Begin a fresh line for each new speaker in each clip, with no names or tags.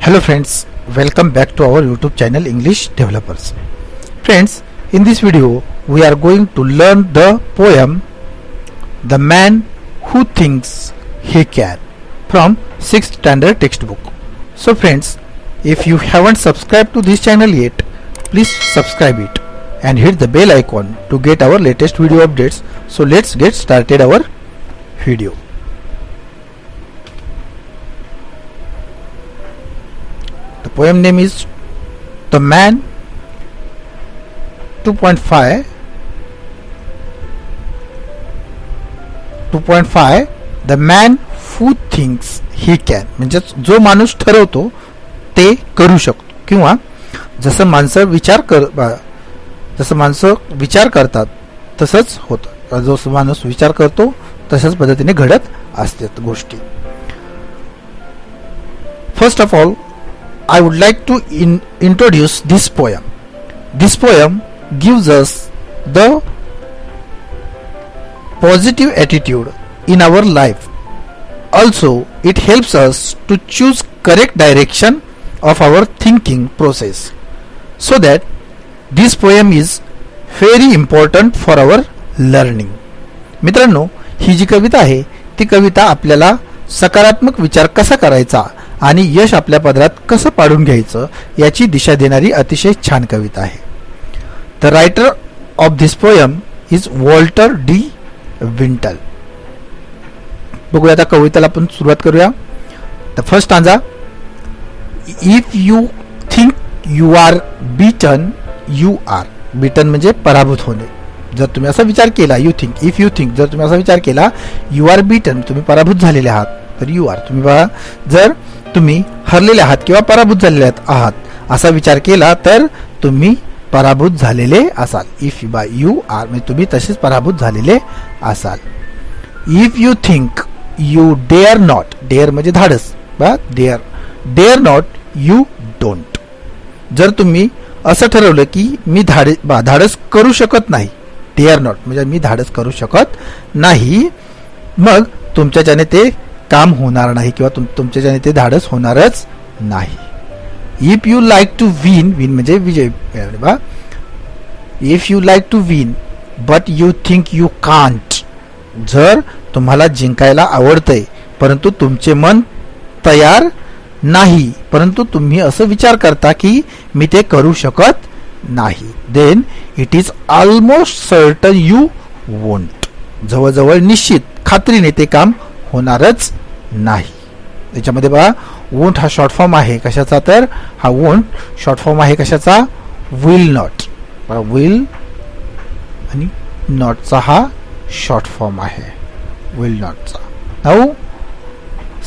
Hello friends, welcome back to our YouTube channel English Developers. Friends, in this video we are going to learn the poem The Man Who Thinks He Can from 6th standard textbook. So friends, if you haven't subscribed to this channel yet, please subscribe it and hit the bell icon to get our latest video updates. So let's get started our video. The poem name is The Man 2.5 The Man Who Thinks He Can. म्हणजे जो माणूस ठरवतो ते करू शकतो, किंवा जसं माणसं विचार करतात तसंच होतं. जो माणूस विचार करतो तशाच पद्धतीने घडत असतात गोष्टी. First of all, I would like to introduce this poem. This poem gives us the positive attitude in our life. Also, it helps us to choose correct direction of our thinking process. So that this poem is very important for our learning. मित्रांनो, ही जी कविता आहे ती कविता आपल्याला सकारात्मक विचार कसा करायचा आणि यश आपल्या पदरात कसं पाडून घ्यायचं याची दिशा देणारी अतिशय छान कविता आहे. The writer of this poem is Walter D Wintle. बघूया आता कवितेला आपण सुरुवात करूया. The first stanza, if you think you are beaten you are. Beaten म्हणजे पराभूत होणे. जर तुम्ही असा विचार केला, इफ यू थिंक जर तुम्ही असा विचार केला यू आर बीटन, तुम्ही पराभूत झालेले आहात, तर यू आर, तुम्ही बघा, जर तुम्ही हरलेले आहात किंवा पराभूत झालेले आहात असा विचार केला तर तुम्ही पराभूत झालेले असाल. इफ बाय यू आर म्हणजे तुम्ही तसेच पराभूत झालेले असाल. If you think you dare not, dare म्हणजे धाडस, डेअर नॉट यू डोंट. जर तुम्ही असं ठरवलं की मी धाडस करू शकत नाही, डेअर नॉट म्हणजे मी धाडस करू शकत नाही, मग तुमच्याच्याने ते काम होणार नाही किंवा तुमच्याच्याने ते धाडस होणारच नाही. If you like to win, win म्हणजे विजय. If you like to win but you think you can't. जर तुम्हाला जिंकायला आवडतंय परंतु तुमचे मन तयार नाही, परंतु तुम्ही असं विचार करता की मी ते करू शकत नाही, then it is almost certain you won't. जवळजवळ निश्चित खात्रीने ते काम होणारच नाही. त्याच्यामध्ये बघा, वोंट हा शॉर्ट फॉर्म आहे कशाचा, तर हा वोंट शॉर्ट फॉर्म आहे कशाचा, विल नॉट. विल आणि नॉटचा हा शॉर्ट फॉर्म आहे, विल नॉटचा. नाऊ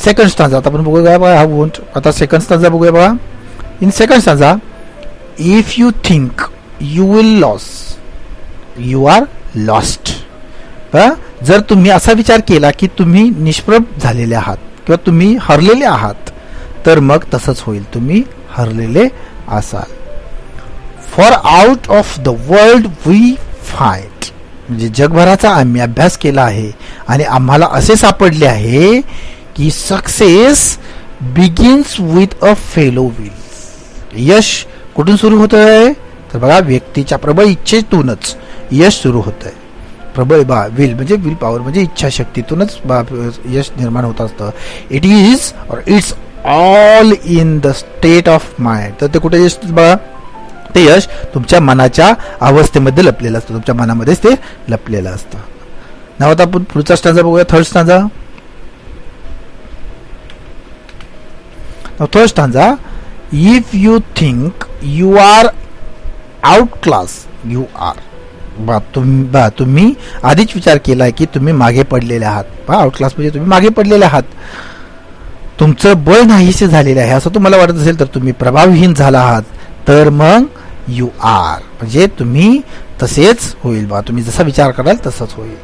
सेकंड स्टांजा आता आपण बघूया बघा, हा वोंट. आता सेकंड स्टांजा बघूया बघा. In second stanza, if you think you will lose you are lost. जर तुम्ही असा विचार केला की तुम्ही निष्प्रभ झालेले आहात किंवा तुम्ही हरलेले आहात तर मग तसंच होईल, तुम्ही हरलेले असाल. For out of the world we fight. म्हणजे जगभराचा आम्ही अभ्यास केला आहे आणि आम्हाला असे सापडले आहे की success begins with a fellow will. यश कुठून सुरू होत आहे, तर बघा, व्यक्तीच्या प्रबळ इच्छेतूनच यश सुरू होत आहे. प्रबळ विल म्हणजे विल पॉवर म्हणजे इच्छाशक्तीतूनच यश निर्माण होत असतं. इट इज और it's all in the state of mind. तर ते कुठे यश बघा, ते यश तुमच्या मनाच्या अवस्थेमध्ये लपलेलं असतं, तुमच्या मनामध्येच ते लपलेलं असतं. नाव आता आपण पुढचा स्टांजा बघूया, third stanza. Third stanza, if you think you are out class you are. तुम्ही आधीच विचार केलाय की तुम्ही मागे पडलेले आहात. आउट क्लास म्हणजे तुम्ही मागे पडलेले आहात, तुमचं बळ नाहीसे झालेलं आहे असं तुम्हाला वाटत असेल, तर तुम्ही प्रभावहीन झाला आहात, तर मग यू आर म्हणजे तुम्ही तसेच होईल. तुम्ही जसा विचार कराल तसंच होईल.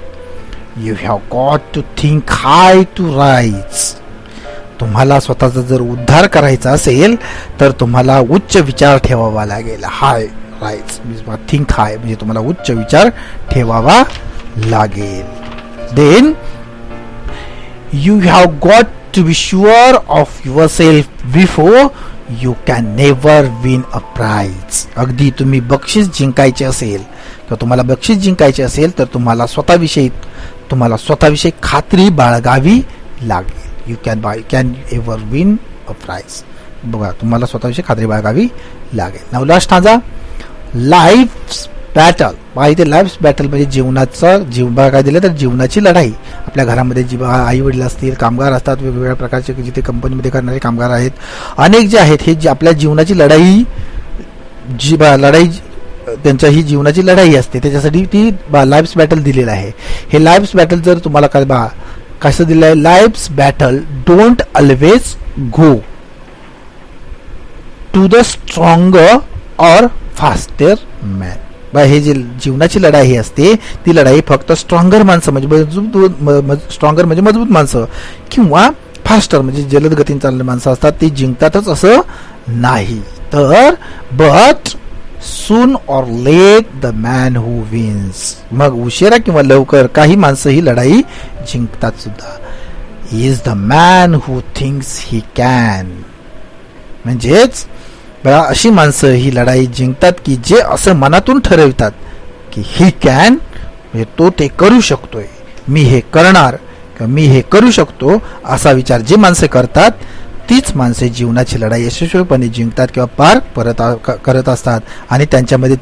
You have got to think high to rise. तुम्हाला स्वतःचा जर उद्धार करायचा असेल तर तुम्हाला उच्च विचार ठेवावा लागेल. हाय राईज थिंक हाय म्हणजे तुम्हाला उच्च विचार ठेवावा लागेल. Then you have got to be sure of yourself before you can never win a prize. अगदी तुम्ही बक्षीस जिंकायचे असेल किंवा तुम्हाला बक्षीस जिंकायचे असेल तर तुम्हाला स्वतःविषयी खात्री बाळगावी लागेल. You can ever win a price. बघा, तुम्हाला स्वतःविषयी खात्री बाळगावी लागेल. नाव लास्ट स्टांजा, लाईफ बॅटल. बघा इथे लाईफ बॅटल म्हणजे काय दिलं तर जीवनाची लढाई. आपल्या घरामध्ये जी आई वडील असतील, कामगार असतात, वेगवेगळ्या प्रकारचे जिथे कंपनीमध्ये करणारे कामगार आहेत, अनेक जे आहेत, हे आपल्या जीवनाची लढाई त्यांच्या ही जीवनाची लढाई असते. त्याच्यासाठी ती लाईफ बॅटल दिलेलं आहे. हे लाईफ बॅटल जर तुम्हाला कसं दिलं आहे, life battle don't always go to the stronger or faster man. हे जे जीवनाची लढाई असते ती लढाई फक्त स्ट्रॉंगर माणसं म्हणजे स्ट्रॉंगर म्हणजे मजबूत माणसं किंवा फास्टर म्हणजे जलद गतीने चालणारी माणसं असतात ती जिंकतातच असं नाही. तर but soon or let the man who wins. मग उशिरा किंवा लवकर काही माणसं ही लढाई जिंकतात सुद्धा. Is the man who thinks he can. म्हणजेच बघा, अशी माणसं ही लढाई जिंकतात की जे असं मनातून ठरवतात की ही कॅन म्हणजे तो ते करू शकतोय, मी हे करणार किंवा मी हे करू शकतो असा विचार जे माणसं करतात तीच माणसे जीवनाची लढाई यशस्वीपणे जिंकतात किंवा पार करत असतात आणि त्याच्यामध्ये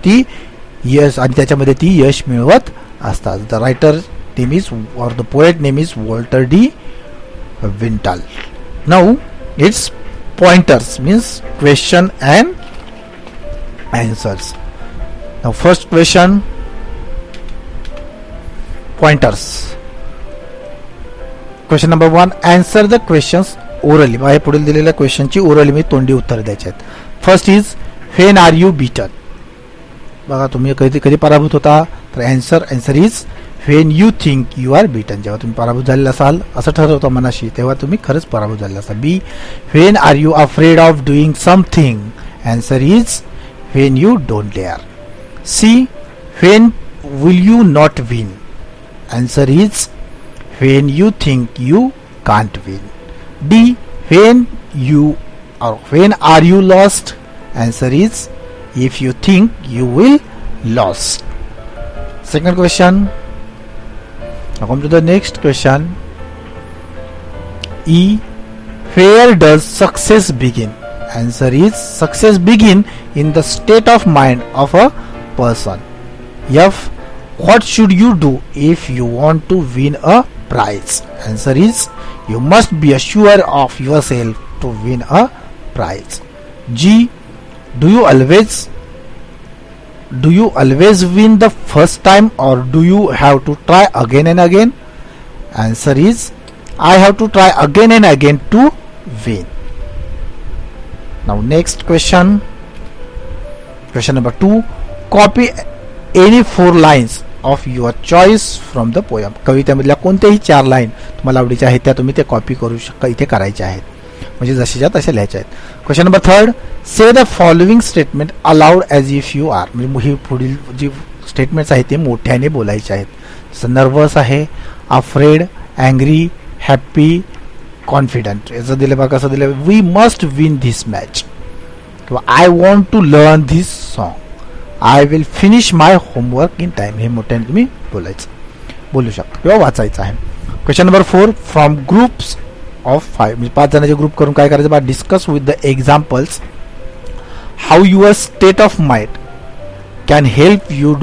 ती यश मिळवत असतात. द रायटर नेम इज और the poet name is Walter D Wintle. Now it's pointers means question and answers. Now first question, pointers. Question number 1, answer the questions orally. बघा, पुढील दिलेल्या क्वेश्चनची ओरली मी तोंडी उत्तर द्यायची आहेत. First is when are you beaten. बघा, तुम्ही कधी पराभूत होता तर answer is when you think you are beaten. जेव्हा तुम्ही पराभूत झालेला असाल असं ठरवता मनाशी तेव्हा तुम्ही खरंच पराभूत झालेला असाल. बी when are you afraid of doing something. Answer is when you don't dare. C when will you not win. Answer is when you think you can't win. D when are you lost. Answer is if you think you will lost. Second question. Now come to the next question. E where does success begin. Answer is success begin in the state of mind of a person. F what should you do if you want to win a prize. Answer is you must be sure of yourself to win a prize. G do you always win the first time or do you have to try again and again. Answer is I have to try again and again to win. Now next question number 2, copy any 4 lines of your choice from the poem. कवितेमधल्या कोणत्याही 4 line तुम्हाला आवडीच्या आहेत त्या तुम्ही ते copy करू शकता, इथे करायच्या आहेत म्हणजे जशीच्या तशा लिहायच्या आहेत. Question number 3, say the following statement aloud as if you are. म्हणजे ही पुढील जी स्टेटमेंट्स आहेत ते मोठ्याने बोलायचे आहेत. जसं नर्वस आहे, अफ्रेड, अँग्री, हॅप्पी, कॉन्फिडंट. याचं दिलं बघा कसं दिलं, we must win this match किंवा I want to learn this song, I will finish my homework in time. हे मोठ्याने तुम्ही बोलू शकता किंवा वाचायचं आहे. Question number 4, from groups of 5 म्हणजे 5 जणांचे ग्रुप करून काय करायचं बा, discuss with the examples how your state of mind can help you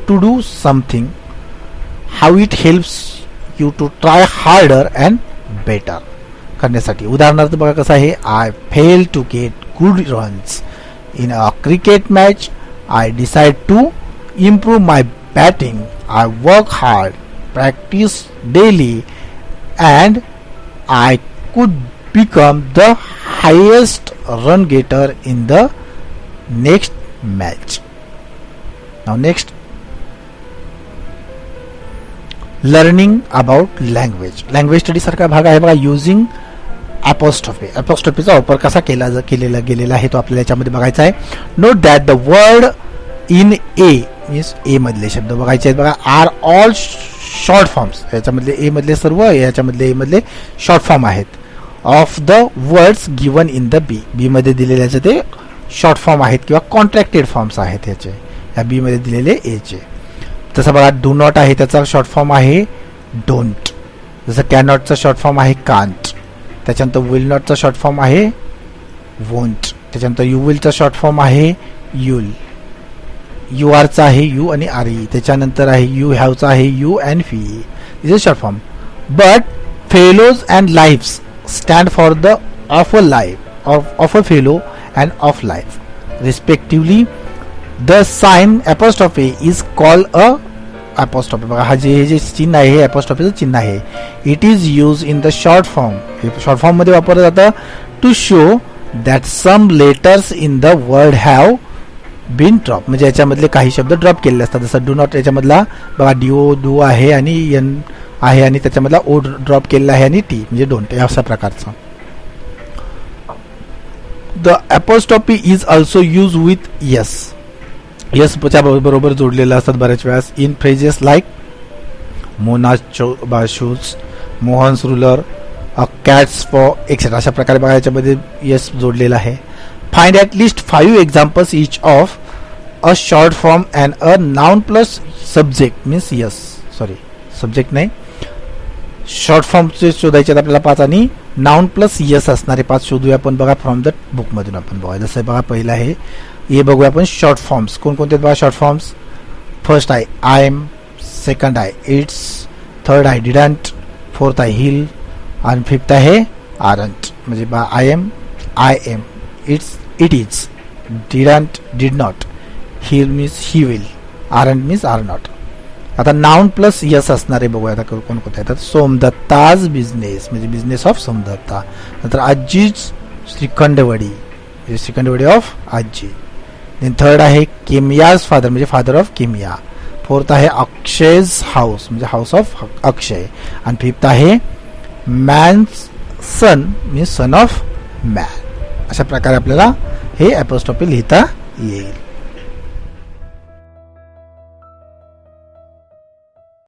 to do something, how it helps you to try harder and better करण्यासाठी. उदाहरणार्थ बघा कसं आहे, I fail to get good runs in a cricket match, I decide to improve my batting, I work hard, practice daily and I could become the highest run getter in the next match. Now next, learning about language. Language study सारखा भाग आहे बघा. using apostrophe. apostropheचा वापर कसा केलेला गेलेला आहे तो आपल्याला याच्यामध्ये बघायचा आहे. note that the word in A means A मधले शब्द बघायचे आहेत बघा. are all short forms. याच्यामधले ए मधले सर्व याच्यामधले ए मधले शॉर्ट फॉर्म आहेत. Of the words given in the B. B मध्ये दिलेल्याचे ते शॉर्ट फॉर्म आहेत किंवा कॉन्ट्रॅक्टेड फॉर्म्स आहेत ह्याचे, या बी मध्ये दिलेले एचे. तसं बघा डू नॉट आहे त्याचा शॉर्ट फॉर्म आहे डोंट. जसं कॅनॉटचा शॉर्ट फॉर्म आहे कांट. त्याच्यानंतर विल नॉटचा शॉर्ट फॉर्म आहे वोंट. त्याच्यानंतर यू विलचा शॉर्ट फॉर्म आहे युल. यू आरचा आहे यू आणि आर ई. त्याच्यानंतर आहे यू हॅवचा आहे you and V. This is short form. But fellow's and life's stand for the of a life, of a fellow and of life respectively. The sign apostrophe is called a apostrophe. बघा हा जे चिन्ह आहे हे apostropheचं चिन्ह आहे. It is use in the short form. हे शॉर्ट फॉर्म मध्ये वापरलं जातं to show that some letters in the word have been drop. म्हणजे याच्यामधले काही शब्द ड्रॉप केलेले असतात. जसं डू नॉट याच्यामधला बघा डीओ डू आहे आणि एन आहे आणि त्याच्यामधला ओ ड्रॉप केलेला आहे आणि टी म्हणजे डोंट, अशा प्रकारचं. The apostrophe is also use with yes. Yes च्या बरोबर जोडलेलं असतात बऱ्याच वेळा. In phrases like Mona's shoes, Mohan's ruler, cat's for etcetera. अशा प्रकारे बघा याच्यामध्ये यस जोडलेला आहे. Find at least 5 examples each of a short form and a noun plus subject means yes. Sorry subject नाही, शॉर्ट फॉर्मचे शोधायचे आहेत आपल्याला 5 आणि नाउन प्लस यस असणारे 5 शोधूया आपण बघा फ्रॉम द बुकमधून. आपण बघा जसं बघा पहिलं आहे हे बघूया आपण शॉर्ट फॉर्म्स कोणकोणते बघा. शॉर्ट फॉर्म्स फर्स्ट आहे आय एम, सेकंड आहे इट्स, थर्ड आहे डिडंट, फोर्थ आहे हिल आणि फिफ्थ आहे आरंट. म्हणजे बघा I'm, I am, it's, it is, didn't, did not, he'll means he will, aren't means are not. आता noun plus s असणारे बघूया आता कोणकोणते येतात. सोमदत्ताज बिझनेस म्हणजे बिझनेस ऑफ सोमदत्ता. नंतर आजीज श्रीखंडवडी म्हणजे श्रीखंडवडी ऑफ आजी. देन थर्ड आहे केमियाज फादर म्हणजे फादर ऑफ केमिया. फोर्थ आहे अक्षयज हाऊस म्हणजे हाऊस ऑफ अक्षय. आणि फिफ्थ आहे man's son means son of man. अशा प्रकारे आपल्याला हे apostrophe लिहिता येईल.